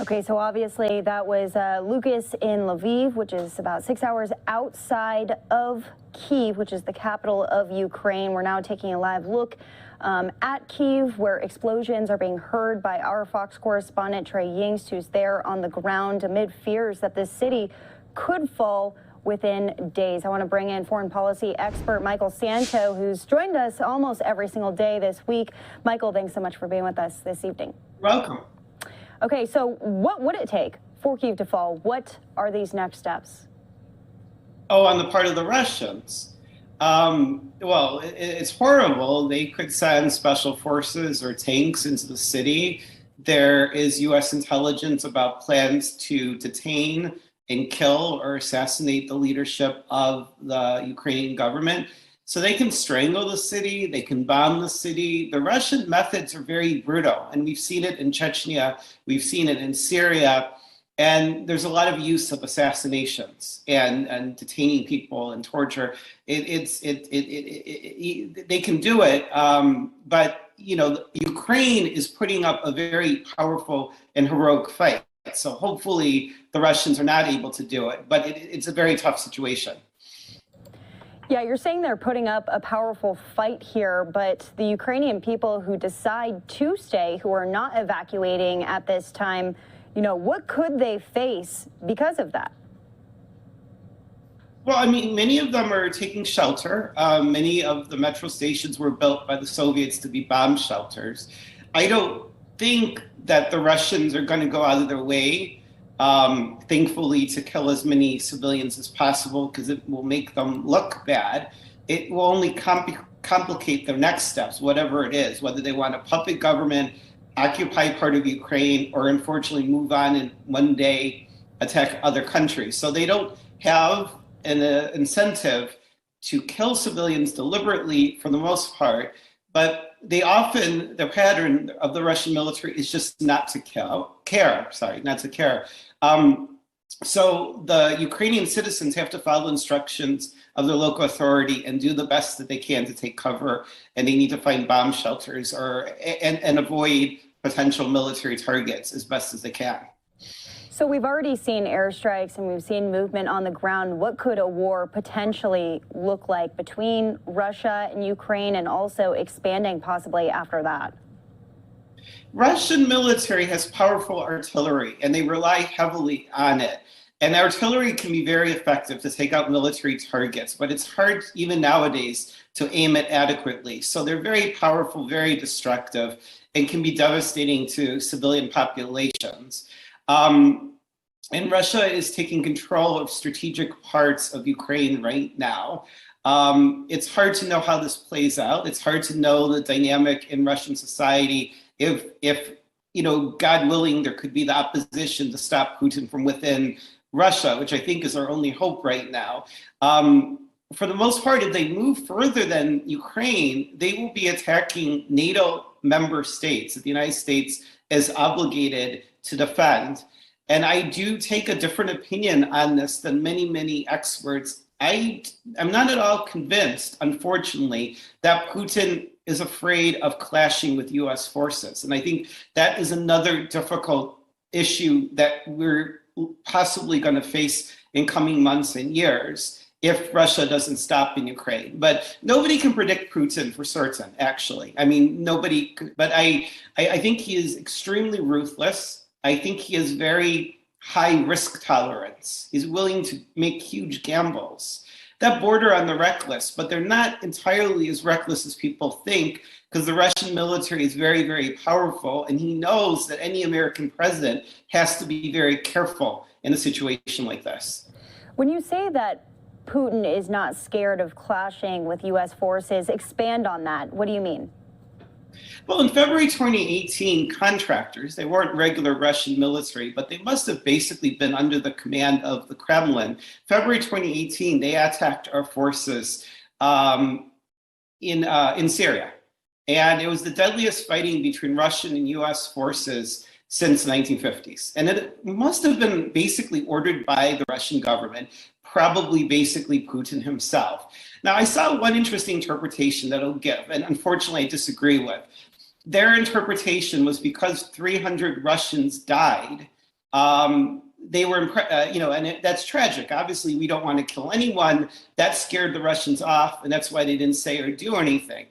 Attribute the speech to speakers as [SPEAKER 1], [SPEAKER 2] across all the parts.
[SPEAKER 1] Okay, so obviously that was Lucas in Lviv, which is about 6 hours outside of Kyiv, which is the capital of Ukraine. We're now taking a live look at Kyiv, where explosions are being heard by our Fox correspondent Trey Yingst, who's there on the ground amid fears that this city could fall within days. I want to bring in foreign policy expert Michael Santo, who's joined us almost every single day this week. Michael, thanks so much for being with us this evening.
[SPEAKER 2] Welcome.
[SPEAKER 1] Okay, so what would it take for Kyiv to fall? What are these next steps?
[SPEAKER 2] Oh, on the part of the Russians? Well, it's horrible. They could send special forces or tanks into the city. There is U.S. intelligence about plans to detain and kill or assassinate the leadership of the Ukrainian government. So they can strangle the city, they can bomb the city. The Russian methods are very brutal, and we've seen it in Chechnya, we've seen it in Syria, and there's a lot of use of assassinations and detaining people and torture. They can do it, but you know, Ukraine is putting up a very powerful and heroic fight. So hopefully the Russians are not able to do it, but it's a very tough situation.
[SPEAKER 1] Yeah, you're saying they're putting up a powerful fight here, but the Ukrainian people who decide to stay, who are not evacuating at this time, you know, what could they face because of that?
[SPEAKER 2] Well, I mean, many of them are taking shelter. Many of the metro stations were built by the Soviets to be bomb shelters. I don't think that the Russians are going to go out of their way, thankfully, to kill as many civilians as possible, because it will make them look bad. It will only complicate their next steps, whatever it is, whether they want a puppet government, occupy part of Ukraine, or unfortunately move on and one day attack other countries. So they don't have an incentive to kill civilians deliberately for the most part, but they often, the pattern of the Russian military is just not to care. So the Ukrainian citizens have to follow instructions of their local authority and do the best that they can to take cover, and they need to find bomb shelters and avoid potential military targets as best as they can.
[SPEAKER 1] So we've already seen airstrikes and we've seen movement on the ground. What could a war potentially look like between Russia and Ukraine, and also expanding possibly after that?
[SPEAKER 2] Russian military has powerful artillery, and they rely heavily on it. And artillery can be very effective to take out military targets, but it's hard even nowadays to aim it adequately. So they're very powerful, very destructive, and can be devastating to civilian populations. And Russia is taking control of strategic parts of Ukraine right now. It's hard to know how this plays out. It's hard to know the dynamic in Russian society. If you know, God willing, there could be the opposition to stop Putin from within Russia, which I think is our only hope right now. For the most part, if they move further than Ukraine, they will be attacking NATO member states that the United States is obligated to defend. And I do take a different opinion on this than many experts. I'm not at all convinced, unfortunately, that Putin is afraid of clashing with US forces. And I think that is another difficult issue that we're possibly going to face in coming months and years if Russia doesn't stop in Ukraine. But nobody can predict Putin for certain, actually. I mean, nobody, but I think he is extremely ruthless. I think he has very high risk tolerance. He's willing to make huge gambles that border on the reckless, but they're not entirely as reckless as people think, because the Russian military is very powerful, and he knows that any American president has to be very careful in a situation like this.
[SPEAKER 1] When you say that Putin is not scared of clashing with US forces, expand on that. What do you mean?
[SPEAKER 2] Well, in February 2018, contractors, they weren't regular Russian military, but they must have basically been under the command of the Kremlin. February 2018, they attacked our forces in Syria. And it was the deadliest fighting between Russian and US forces since the 1950s. And it must have been basically ordered by the Russian government, probably basically Putin himself. Now, I saw one interesting interpretation that I'll give, and unfortunately I disagree with. Their interpretation was because 300 Russians died, They were, and that's tragic. Obviously, we don't want to kill anyone. That scared the Russians off, and that's why they didn't say or do anything.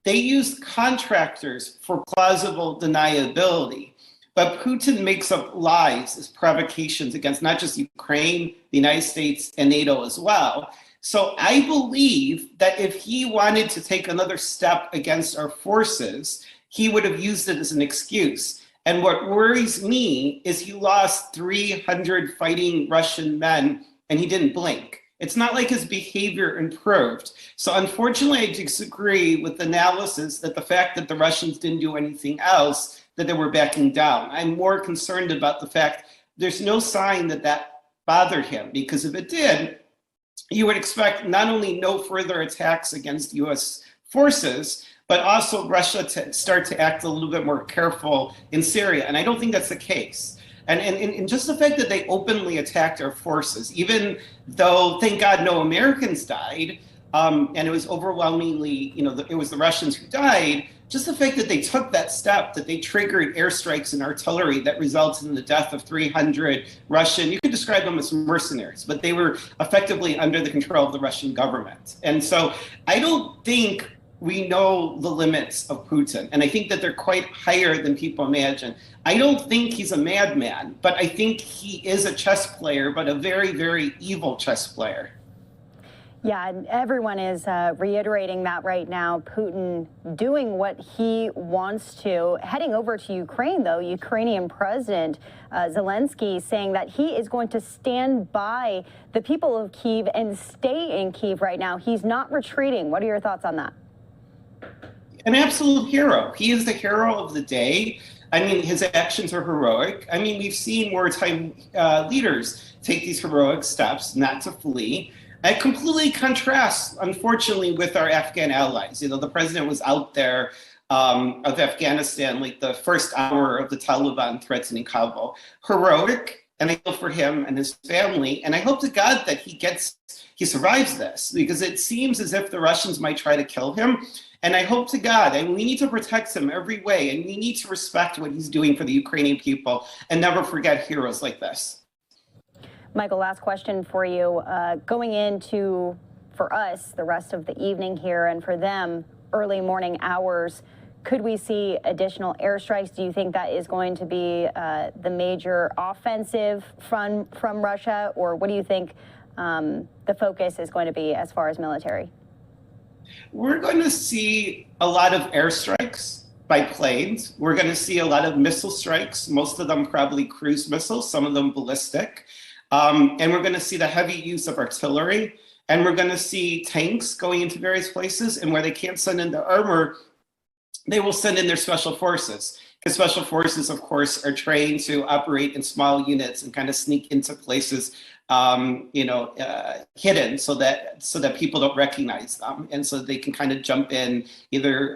[SPEAKER 2] They used contractors for plausible deniability. But Putin makes up lies as provocations against not just Ukraine, the United States, and NATO as well. So I believe that if he wanted to take another step against our forces, he would have used it as an excuse. And what worries me is he lost 300 fighting Russian men and he didn't blink. It's not like his behavior improved. So unfortunately, I disagree with the analysis that the fact that the Russians didn't do anything else, that they were backing down. I'm more concerned about the fact there's no sign that that bothered him, because if it did, you would expect not only no further attacks against US forces, but also Russia to start to act a little bit more careful in Syria. And I don't think that's the case. And just the fact that they openly attacked our forces, even though, thank God, no Americans died, and it was overwhelmingly, it was the Russians who died, just the fact that they took that step, that they triggered airstrikes and artillery that resulted in the death of 300 Russian, you could describe them as mercenaries, but they were effectively under the control of the Russian government. And so I don't think we know the limits of Putin, and I think that they're quite higher than people imagine. I don't think he's a madman, but I think he is a chess player, but a very, very evil chess player.
[SPEAKER 1] Yeah, and everyone is reiterating that right now. Putin doing what he wants to. Heading over to Ukraine, though, Ukrainian President Zelensky saying that he is going to stand by the people of Kyiv and stay in Kyiv right now. He's not retreating. What are your thoughts on that?
[SPEAKER 2] An absolute hero. He is the hero of the day. I mean, his actions are heroic. I mean, we've seen wartime leaders take these heroic steps not to flee. It completely contrasts, unfortunately, with our Afghan allies. The president was out there of Afghanistan like the first hour of the Taliban threatening Kabul. Heroic, and I feel for him and his family. And I hope to God that he survives this, because it seems as if the Russians might try to kill him. And I hope to God, and we need to protect him every way, and we need to respect what he's doing for the Ukrainian people and never forget heroes like this.
[SPEAKER 1] Michael, last question for you. Going into, for us, the rest of the evening here, and for them, early morning hours, could we see additional airstrikes? Do you think that is going to be the major offensive from Russia, or what do you think the focus is going to be as far as military?
[SPEAKER 2] We're going to see a lot of airstrikes by planes. We're going to see a lot of missile strikes, most of them probably cruise missiles, some of them ballistic. And we're going to see the heavy use of artillery. And we're going to see tanks going into various places. And where they can't send in the armor, they will send in their special forces. Because special forces, of course, are trained to operate in small units and kind of sneak into places, hidden so that people don't recognize them, and so they can kind of jump in either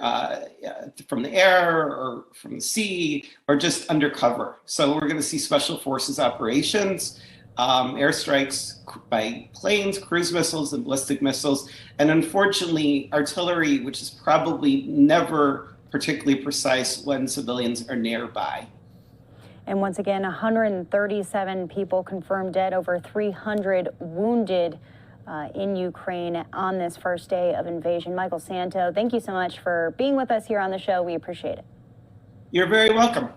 [SPEAKER 2] from the air or from the sea or just undercover. So we're going to see special forces operations, airstrikes by planes, cruise missiles, and ballistic missiles, and unfortunately artillery, which is probably never particularly precise when civilians are nearby.
[SPEAKER 1] And once again, 137 people confirmed dead, over 300 wounded in Ukraine on this first day of invasion. Michael Santo, thank you so much for being with us here on the show. We appreciate it.
[SPEAKER 2] You're very welcome.